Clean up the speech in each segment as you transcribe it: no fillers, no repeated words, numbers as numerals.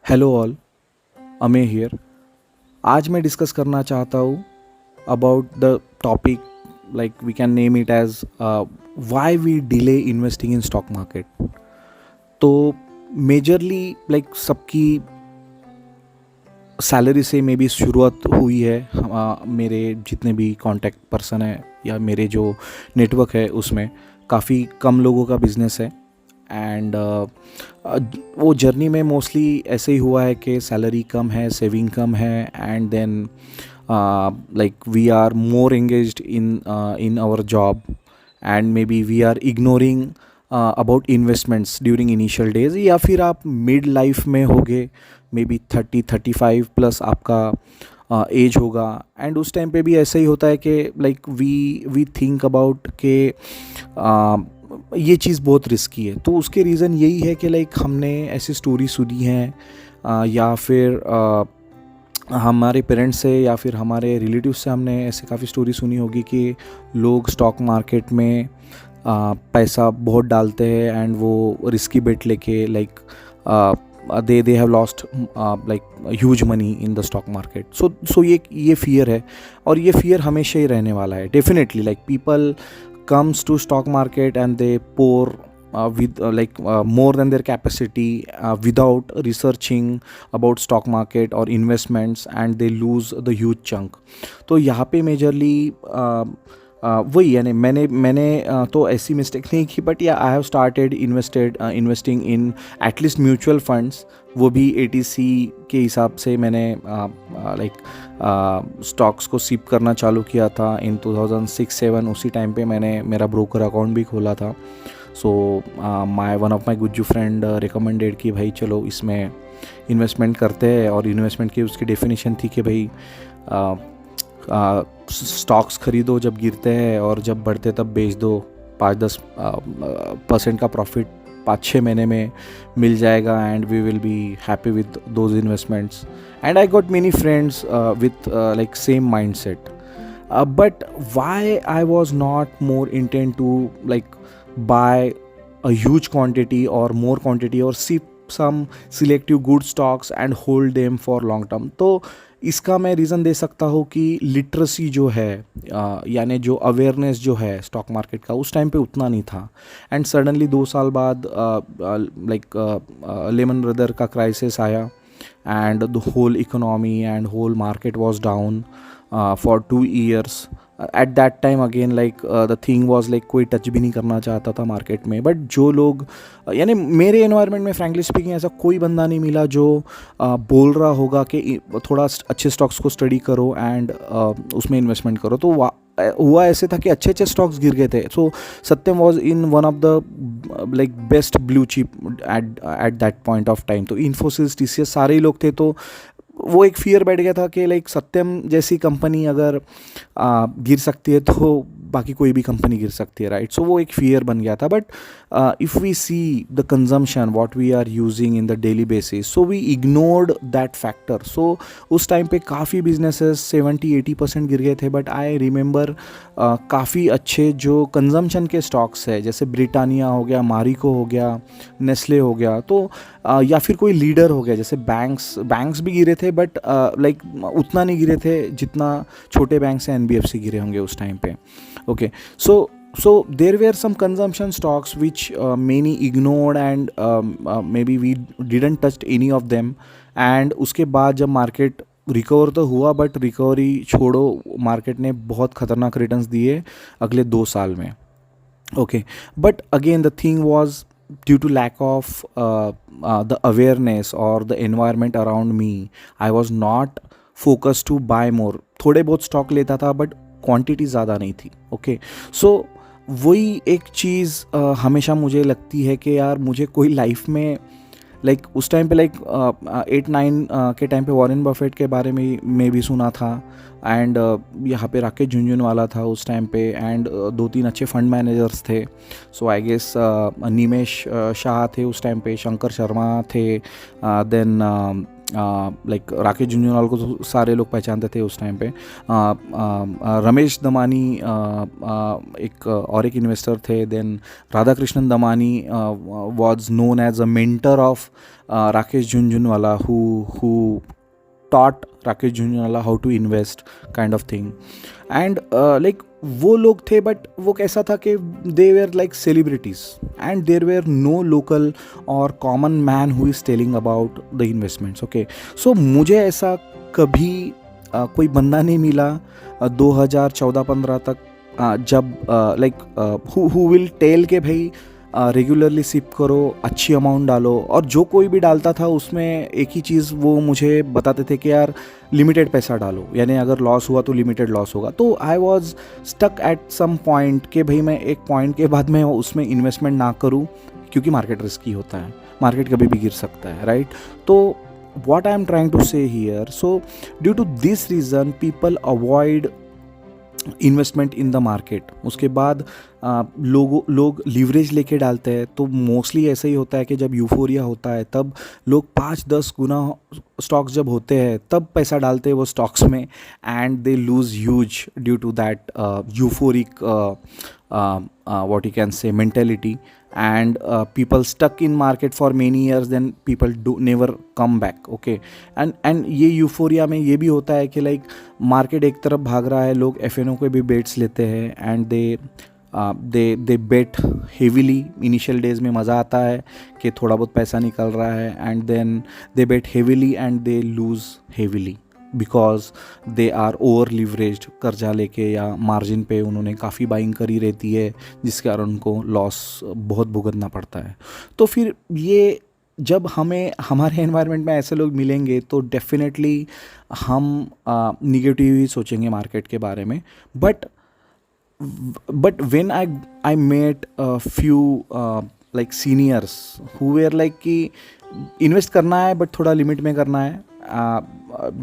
Hello all, अमे here. आज मैं डिस्कस करना चाहता हूँ about the topic, like we can name it as why we delay investing in stock market. तो मेजरली लाइक सबकी सैलरी से मे बी शुरुआत हुई है। मेरे जितने भी कांटेक्ट पर्सन है या मेरे जो नेटवर्क है उसमें काफ़ी कम लोगों का बिजनेस है। एंड वो जर्नी में मोस्टली ऐसे ही हुआ है कि सैलरी कम है, सेविंग कम है, and then like we are more engaged in our job, and maybe we are ignoring about investments during initial days. या फिर आप मिड लाइफ में होगे, मे बी 30-35 प्लस आपका एज होगा, एंड उस टाइम पे भी ऐसा ही होता है कि लाइक वी थिंक अबाउट के ये चीज़ बहुत रिस्की है। तो उसके रीज़न यही है कि लाइक हमने ऐसी स्टोरी सुनी है, या फिर हमारे पेरेंट्स से या फिर हमारे रिलेटिव से हमने ऐसे काफ़ी स्टोरी सुनी होगी कि लोग स्टॉक मार्केट में पैसा बहुत डालते हैं एंड वो रिस्की बेट लेके like they have lost like huge money in the stock market. So ये फियर है, और ये फियर हमेशा ही रहने वाला है definitely. Like people comes to stock market and they pour with more than their capacity without researching about stock market or investments, and they lose the huge chunk. तो यहाँ पे मेजरली वही यानी मैंने तो ऐसी मिस्टेक नहीं की, बट या I have started investing in at least mutual funds, वो भी ATC के हिसाब से मैंने स्टॉक्स को सीप करना चालू किया था इन 2006-07। उसी टाइम पे मैंने मेरा ब्रोकर अकाउंट भी खोला था। So one of my Gujju friend recommended कि भाई चलो इसमें इन्वेस्टमेंट करते हैं। और इन्वेस्टमेंट की उसकी डेफिनेशन थी कि भाई स्टॉक्स खरीदो जब गिरते हैं और जब बढ़ते तब बेच दो, 5-10% का प्रॉफिट 5-6 महीने में मिल जाएगा, and we will be happy with those investments. And I got many friends with like same mindset, but why I was not more intent to like buy a huge quantity or more quantity or sip some selective good stocks and hold them for long term। तो इसका मैं reason दे सकता हूँ कि literacy जो है, यानी जो अवेयरनेस जो है स्टॉक मार्केट का, उस टाइम पे उतना नहीं था। एंड सडनली 2 साल बाद लेमन ब्रदर का क्राइसिस आया, and the whole economy and whole market was down for 2 years। At that time again like the thing was like कोई टच भी नहीं करना चाहता था मार्केट में। बट जो लोग यानी मेरे एनवायरनमेंट में फ्रैंकली स्पीकिंग ऐसा कोई बंदा नहीं मिला जो बोल रहा होगा कि थोड़ा अच्छे स्टॉक्स को स्टडी करो एंड उसमें इन्वेस्टमेंट करो। तो हुआ ऐसे था कि अच्छे अच्छे स्टॉक्स गिर गए थे। So Satyam was in one of the like best blue chip at that point of time. तो इन्फोसिस, TCS सारे ही लोग थे। तो वो एक फियर बैठ गया था कि लाइक सत्यम जैसी कंपनी अगर गिर सकती है तो बाकी कोई भी कंपनी गिर सकती है, राइट। सो वो एक फियर बन गया था। But if we see the consumption what we are using in the daily basis, so we ignored that factor. So उस टाइम पे काफ़ी बिजनेसेस 70-80% गिर गए थे। बट आई रिमेंबर काफ़ी अच्छे जो कंजम्पशन के स्टॉक्स है, जैसे ब्रिटानिया हो गया, मारिको हो गया, नेस्ले हो गया, तो या फिर कोई लीडर हो गया, जैसे बैंक्स भी गिरे थे, बट लाइक उतना नहीं गिरे थे जितना छोटे बैंक से NBFC गिरे होंगे उस टाइम पे। Okay, so there were some consumption stocks which many ignored, and maybe we didn't touch any of them। and उसके बाद जब मार्केट रिकवर तो हुआ, बट रिकवरी छोड़ो, मार्केट ने बहुत ख़तरनाक रिटर्न्स दिए अगले 2 साल में। Okay, but again the thing was due to lack of the awareness or the environment around me, I was not focused to buy more। थोड़े बहुत स्टॉक लेता था बट क्वांटिटी ज़्यादा नहीं थी। ओके, सो वही एक चीज़ हमेशा मुझे लगती है कि यार मुझे कोई लाइफ में लाइक उस टाइम पे लाइक 8-9 के टाइम पे वॉरेन बफेट के बारे में भी सुना था, एंड यहाँ पे राकेश झुनझुनवाला था उस टाइम पे, एंड 2-3 अच्छे फंड मैनेजर्स थे। सो आई गेस निमेश शाह थे उस टाइम पे, शंकर शर्मा थे, देन लाइक राकेश झुंझुनवाला को तो सारे लोग पहचानते थे उस टाइम पे। रमेश दमानी एक और एक इन्वेस्टर थे। Then Radhakrishnan Damani was known as a mentor of Rakesh Jhunjhunwala, who taught Rakesh Jhunjhunwala how to invest, kind of thing. And like वो लोग थे, बट वो कैसा था कि they were like celebrities and there were no local और common man who is telling about the investments. Okay, so मुझे ऐसा कभी कोई बंदा नहीं मिला 2014-15 तक जब लाइक हु विल टेल के भाई रेगुलरली सिप करो, अच्छी अमाउंट डालो। और जो कोई भी डालता था उसमें एक ही चीज़ वो मुझे बताते थे कि यार लिमिटेड पैसा डालो, यानी अगर लॉस हुआ तो लिमिटेड लॉस होगा। तो I was stuck at some point कि भाई मैं एक पॉइंट के बाद मैं उसमें इन्वेस्टमेंट ना करूं, क्योंकि मार्केट रिस्की होता है, मार्केट कभी भी गिर सकता है, राइट। तो what I am trying to say here, so due to this reason people avoid investment in the market. उसके बाद लोग लीवरेज लेके डालते हैं। तो मोस्टली ऐसा ही होता है कि जब यूफोरिया होता है तब लोग 5-10 गुना स्टॉक्स जब होते हैं तब पैसा डालते हैं वो स्टॉक्स में, and they lose huge due to that euphoric what you can say mentality, and people stuck in market for many years, then people do never come back. Okay, and ये यूफोरिया में ये भी होता है कि like market एक तरफ भाग रहा है, लोग एफएनओ के भी बेट्स लेते हैं, and they bet heavily. Initial days में मज़ा आता है कि थोड़ा बहुत पैसा निकल रहा है, and then they bet heavily and they lose heavily because they are over leveraged. कर्जा लेके या मार्जिन पे उन्होंने काफ़ी बाइंग करी रहती है, जिसके कारण उनको लॉस बहुत भुगतना पड़ता है। तो फिर ये जब हमें हमारे एनवायरनमेंट में ऐसे लोग मिलेंगे तो डेफिनेटली हम निगेटिव ही सोचेंगे मार्केट के बारे में। But when I met a few like seniors who were like कि इन्वेस्ट करना है बट थोड़ा लिमिट में करना है,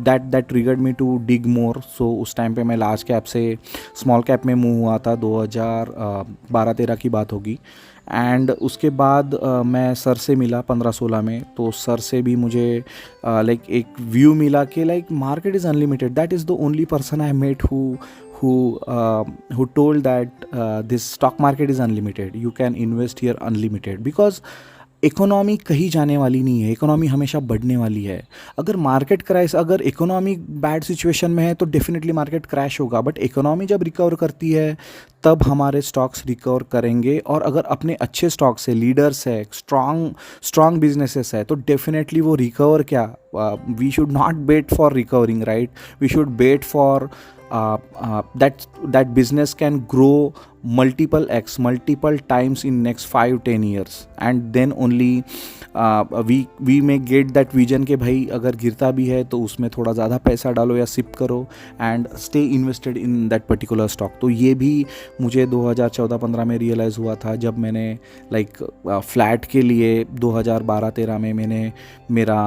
that triggered me to dig more. So उस टाइम पे मैं लार्ज कैप से स्मॉल कैप में मूव हुआ था, 2012-13 की बात होगी। एंड उसके बाद मैं सर से मिला 15-16 में। तो सर से भी मुझे लाइक एक व्यू मिला कि like market is unlimited. That is the only person I met who told that this stock market is unlimited, you can invest here unlimited, because economy कहीं जाने वाली नहीं है, इकोनॉमी हमेशा बढ़ने वाली है। अगर मार्केट क्रैश, अगर इकोनॉमी बैड सिचुएशन में है तो डेफिनेटली मार्केट क्रैश होगा, बट इकोनॉमी जब रिकवर करती है तब हमारे स्टॉक्स रिकवर करेंगे। और अगर अपने अच्छे स्टॉक्स है, लीडर्स है, स्ट्रॉन्ग बिजनेसेस है, तो डेफिनेटली वो रिकवर क्या, we should not bet for recovering, right. We should bet for that business can grow multiple times in next 5-10 years, and then only we may get that vision कि भाई अगर गिरता भी है तो उसमें थोड़ा ज़्यादा पैसा डालो या सिप करो and stay invested in that particular stock। तो ये भी मुझे 2014-15 में रियलाइज़ हुआ था, जब मैंने लाइक फ्लैट के लिए 2012-13 में मैंने मेरा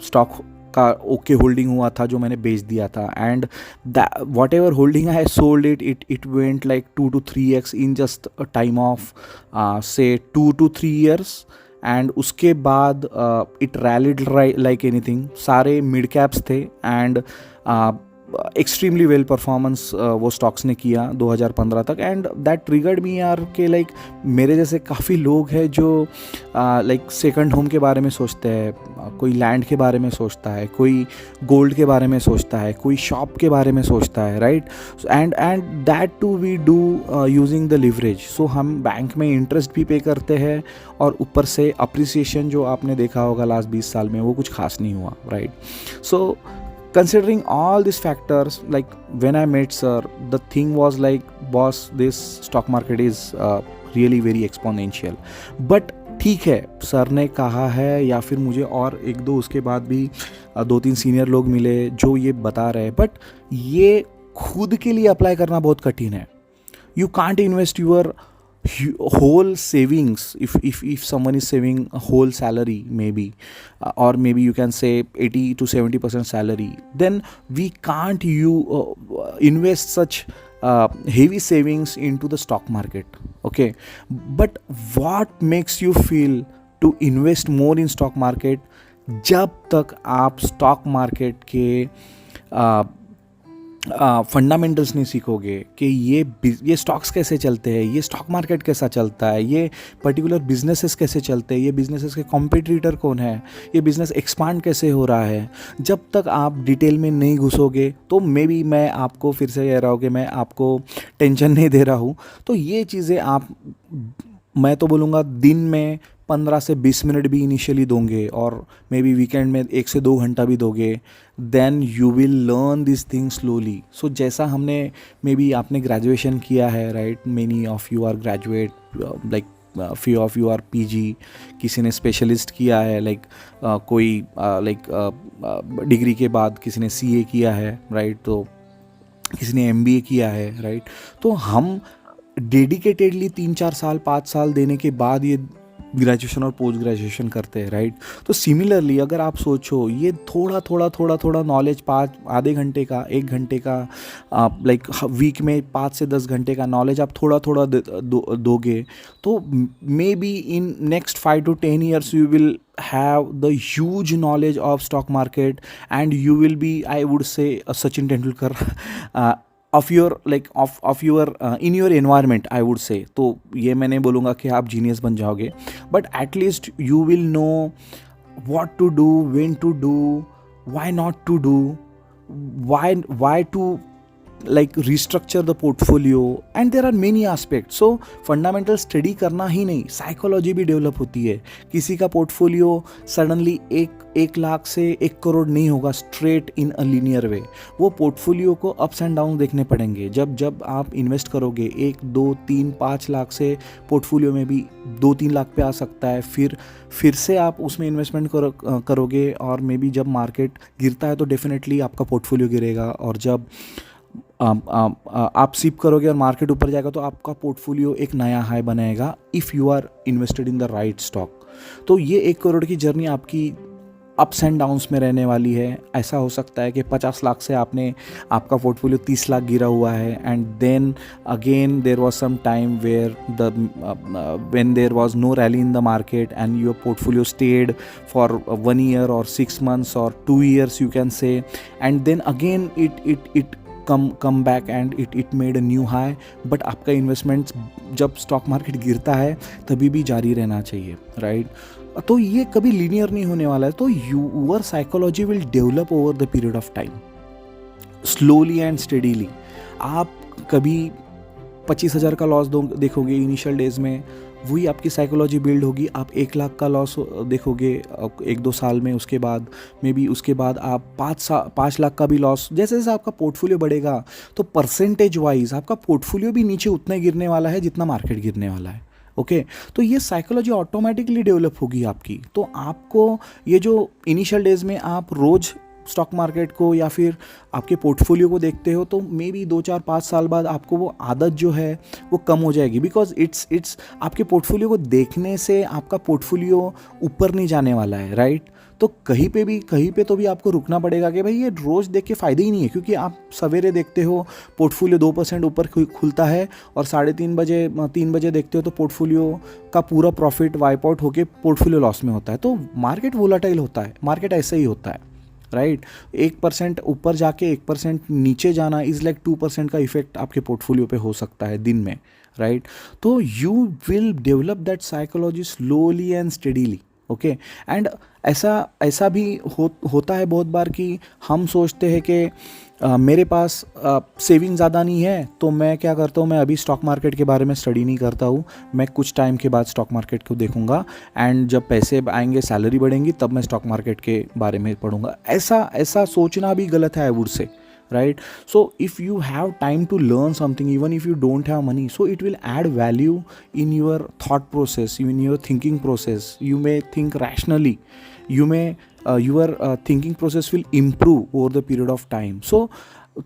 स्टॉक का ओके होल्डिंग हुआ था जो मैंने बेच दिया था। And what ever holding I sold it went like 2 to 3x in just time of से 2 to 3 years। एंड उसके बाद इट रैलिड लाइक एनीथिंग। सारे मिड कैप्स थे एंड एक्सट्रीमली वेल परफॉर्मेंस वो स्टॉक्स ने किया 2015 तक। एंड दैट ट्रिगर्ड मी यार कि लाइक मेरे जैसे काफ़ी लोग हैं जो लाइक सेकंड होम के बारे में सोचते हैं, कोई लैंड के बारे में सोचता है, कोई गोल्ड के बारे में सोचता है, कोई शॉप के बारे में सोचता है, right. And that too we do using the leverage. So हम बैंक में इंटरेस्ट भी पे करते हैं और ऊपर से अप्रिसिएशन जो आपने देखा होगा लास्ट 20 साल में वो कुछ खास नहीं हुआ, right. So considering all these factors, like when I met sir, the thing was like, boss, this stock market is really very exponential. But ठीक है, सर ने कहा है, या फिर मुझे और एक दो उसके बाद भी 2-3 सीनियर लोग मिले जो ये बता रहे हैं, बट ये खुद के लिए अप्लाई करना बहुत कठिन है। You can't invest your whole savings if someone is saving a whole salary maybe, or maybe you can say 80 to 70% salary, then we can't invest such heavy savings into the stock market. Okay, but what makes you feel to invest more in stock market जब तक आप stock market के fundamentals नहीं सीखोगे कि ये stocks कैसे चलते हैं, ये स्टॉक मार्केट कैसा चलता है, ये पर्टिकुलर बिजनेसेस कैसे चलते हैं, ये बिजनेसेस के कॉम्पिटिटर कौन है, ये बिजनेस एक्सपांड कैसे हो रहा है, जब तक आप डिटेल में नहीं घुसोगे तो मे बी मैं आपको फिर से कह रहा हूँ कि मैं आपको टेंशन नहीं दे रहा हूँ, तो ये चीज़ें आप, मैं तो बोलूँगा दिन में 15 से 20 मिनट भी इनिशियली दोगे और मे बी वीकेंड में 1 से 2 घंटा भी दोगे, then you will learn this thing slowly. So जैसा हमने, मे बी आपने ग्रेजुएशन किया है, right, many of you are graduate, like few of you are PG, किसी ने स्पेशलिस्ट किया है, लाइक कोई लाइक डिग्री के बाद किसी ने सीए किया है, राइट, तो किसी ने एमबीए किया है, राइट. तो हम डेडिकेटेडली 3-4 साल 5 साल देने के बाद ये ग्रेजुएशन और पोस्ट ग्रेजुएशन करते हैं, राइट. तो सिमिलरली अगर आप सोचो ये थोड़ा थोड़ा थोड़ा थोड़ा नॉलेज, आधे घंटे का 1 घंटे का, लाइक वीक में 5 से 10 घंटे का नॉलेज आप थोड़ा थोड़ा दोगे, तो may be in next 5 to 10 years you will have the huge knowledge of stock market, and you will be, I would say, a Sachin Tendulkar of your like of your in your environment, I would say. तो ये मैं नहीं बोलूँगा कि आप genius बन जाओगे, but at least you will know what to do, when to do, why not to do, why to like restructure the portfolio, and there are many aspects. So fundamental study करना ही नहीं, psychology भी develop होती है. किसी का portfolio suddenly 1 lakh से 1 करोड़ नहीं होगा स्ट्रेट इन अ लीनियर वे. वो पोर्टफोलियो को अप्स एंड डाउन देखने पड़ेंगे. जब आप इन्वेस्ट करोगे 1, 2, 3, 5 लाख से पोर्टफोलियो में भी 2-3 लाख पे आ सकता है. फिर से आप उसमें इन्वेस्टमेंट करोगे और मे बी जब मार्केट गिरता है तो डेफिनेटली आपका पोर्टफोलियो गिरेगा, और जब आप सिप करोगे और मार्केट ऊपर जाएगा तो आपका पोर्टफोलियो एक नया हाई बनाएगा if you are invested in the right stock. तो ये 1 करोड़ की जर्नी आपकी अप्स एंड डाउन्स में रहने वाली है. ऐसा हो सकता है कि 50 लाख से आपका पोर्टफोलियो 30 लाख गिरा हुआ है, and then again there was some time where when there was no rally in the market and your portfolio stayed for 1 year or 6 months or 2 years, you can say, and then again it come back and it made a new high. But आपका investment जब stock market गिरता है तभी भी जारी रहना चाहिए, right. तो ये कभी लीनियर नहीं होने वाला है. तो your psychology will develop over the period of time, slowly and steadily. आप कभी 25,000 का लॉस देखोगे इनिशियल डेज में, वही आपकी साइकोलॉजी बिल्ड होगी. आप 1 लाख का लॉस देखोगे 1-2 साल में, उसके बाद मे बी उसके बाद आप 5 लाख का भी लॉस. जैसे जैसे आपका पोर्टफोलियो बढ़ेगा तो परसेंटेज वाइज आपका पोर्टफोलियो भी नीचे उतना ही गिरने वाला है जितना मार्केट गिरने वाला है. ओके तो ये साइकोलॉजी ऑटोमेटिकली डेवलप होगी आपकी. तो आपको ये जो इनिशियल डेज में आप रोज़ स्टॉक मार्केट को या फिर आपके पोर्टफोलियो को देखते हो, तो मे बी 2-4-5 साल बाद आपको वो आदत जो है वो कम हो जाएगी. बिकॉज इट्स आपके पोर्टफोलियो को देखने से आपका पोर्टफोलियो ऊपर नहीं जाने वाला है, राइट. तो कहीं पे तो भी आपको रुकना पड़ेगा कि भाई ये रोज़ देख के फ़ायदा ही नहीं है, क्योंकि आप सवेरे देखते हो पोर्टफोलियो 2% ऊपर खुलता है और 3 बजे देखते हो तो पोर्टफोलियो का पूरा प्रॉफिट वाइप आउट होकर पोर्टफोलियो लॉस में होता है. तो मार्केट वोलाटाइल होता है, मार्केट ऐसे ही होता है, राइट. 1% ऊपर जाके 1% नीचे जाना इज़ लाइक 2% का इफेक्ट आपके पोर्टफोलियो पे हो सकता है दिन में, राइट. तो you will develop that psychology slowly and steadily. Okay and ऐसा भी होता है बहुत बार कि हम सोचते हैं कि मेरे पास सेविंग ज़्यादा नहीं है, तो मैं क्या करता हूँ, मैं अभी स्टॉक मार्केट के बारे में स्टडी नहीं करता हूँ, मैं कुछ टाइम के बाद स्टॉक मार्केट को देखूँगा, एंड जब पैसे आएंगे, सैलरी बढ़ेंगी, तब मैं स्टॉक मार्केट के बारे में पढ़ूँगा. ऐसा सोचना भी गलत है, I would say, right. So if you have time to learn something, even if you don't have money, so it will add value in your thought process, in your thinking process. You may think rationally, your thinking process will improve over the period of time.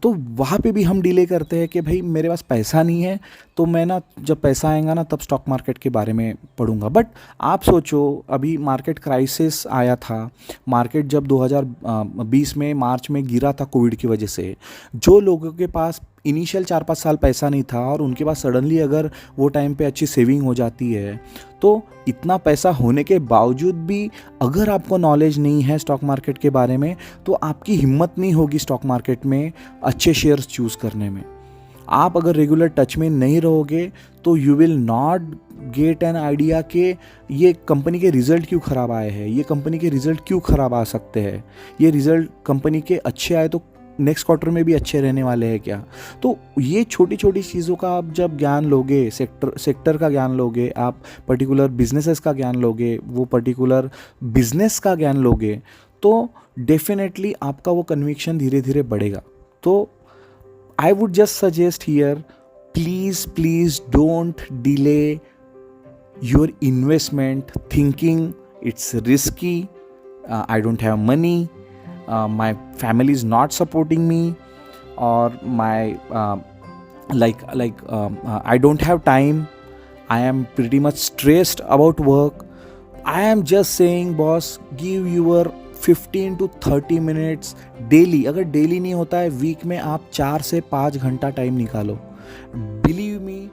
तो वहाँ पे भी हम delay करते हैं कि भाई मेरे पास पैसा नहीं है, तो मैं ना जब पैसा आएगा ना तब स्टॉक मार्केट के बारे में पढ़ूंगा. बट आप सोचो अभी मार्केट क्राइसिस आया था, मार्केट जब 2020 में मार्च में गिरा था कोविड की वजह से, जो लोगों के पास इनिशियल 4-5 साल पैसा नहीं था और उनके पास सडनली अगर वो टाइम पे अच्छी सेविंग हो जाती है, तो इतना पैसा होने के बावजूद भी अगर आपको नॉलेज नहीं है स्टॉक मार्केट के बारे में, तो आपकी हिम्मत नहीं होगी स्टॉक मार्केट में अच्छे शेयर्स चूज़ करने में। आप अगर रेगुलर टच में नहीं रहोगे तो you will not get an idea कि ये कंपनी के रिज़ल्ट क्यों ख़राब आए हैं, ये कंपनी के रिज़ल्ट क्यों ख़राब आ सकते हैं, ये रिज़ल्ट कंपनी के अच्छे आए तो नेक्स्ट क्वार्टर में भी अच्छे रहने वाले हैं क्या। तो ये छोटी छोटी चीज़ों का आप जब ज्ञान लोगे, सेक्टर का ज्ञान लोगे, आप पर्टिकुलर बिजनेसेस का ज्ञान लोगे, वो पर्टिकुलर बिजनेस का ज्ञान लोगे, तो डेफिनेटली आपका वो कन्विक्शन धीरे धीरे बढ़ेगा। तो I would just suggest here, please don't delay your investment thinking it's risky. I don't have money, my family is not supporting me, or my I don't have time, I am pretty much stressed about work. I am just saying boss, give your 15 to 30 minutes daily. अगर daily नहीं होता है, week में आप 4 से 5 घंटा time निकालो। Believe me,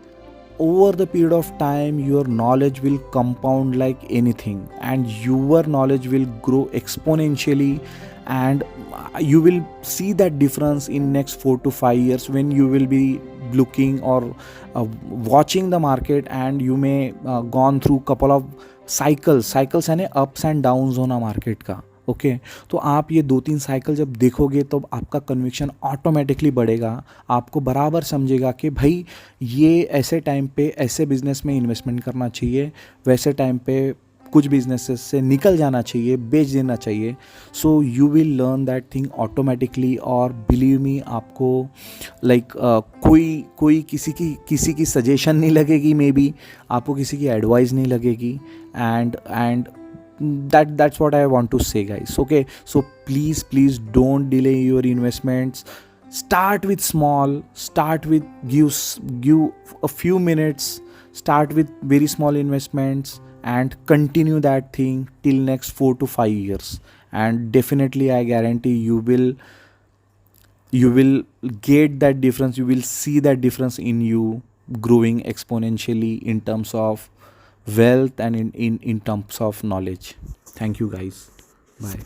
over the period of time your knowledge will compound like anything and your knowledge will grow exponentially, and you will see that difference in next 4 to 5 years when you will be looking or watching the market, and you may gone through couple of cycles यानी ups and downs होना market का। Okay तो आप ये 2-3 cycle जब देखोगे तो आपका कन्विक्शन ऑटोमेटिकली बढ़ेगा। आपको बराबर समझेगा कि भाई ये ऐसे टाइम पे ऐसे बिजनेस में इन्वेस्टमेंट करना चाहिए, वैसे टाइम पे कुछ बिजनेसेस से निकल जाना चाहिए, बेच देना चाहिए। So you will learn that thing automatically. और बिलीव मी, आपको कोई किसी की सजेशन नहीं लगेगी, मे बी आपको किसी की एडवाइस नहीं लगेगी। And that's what I want to say, guys. Okay, so please don't delay your investments. Start with small, start with give a few minutes, start with very small investments and continue that thing till next 4 to 5 years, and definitely I guarantee you will get that difference, you will see that difference in you growing exponentially in terms of wealth and in terms of knowledge. Thank you guys. Bye.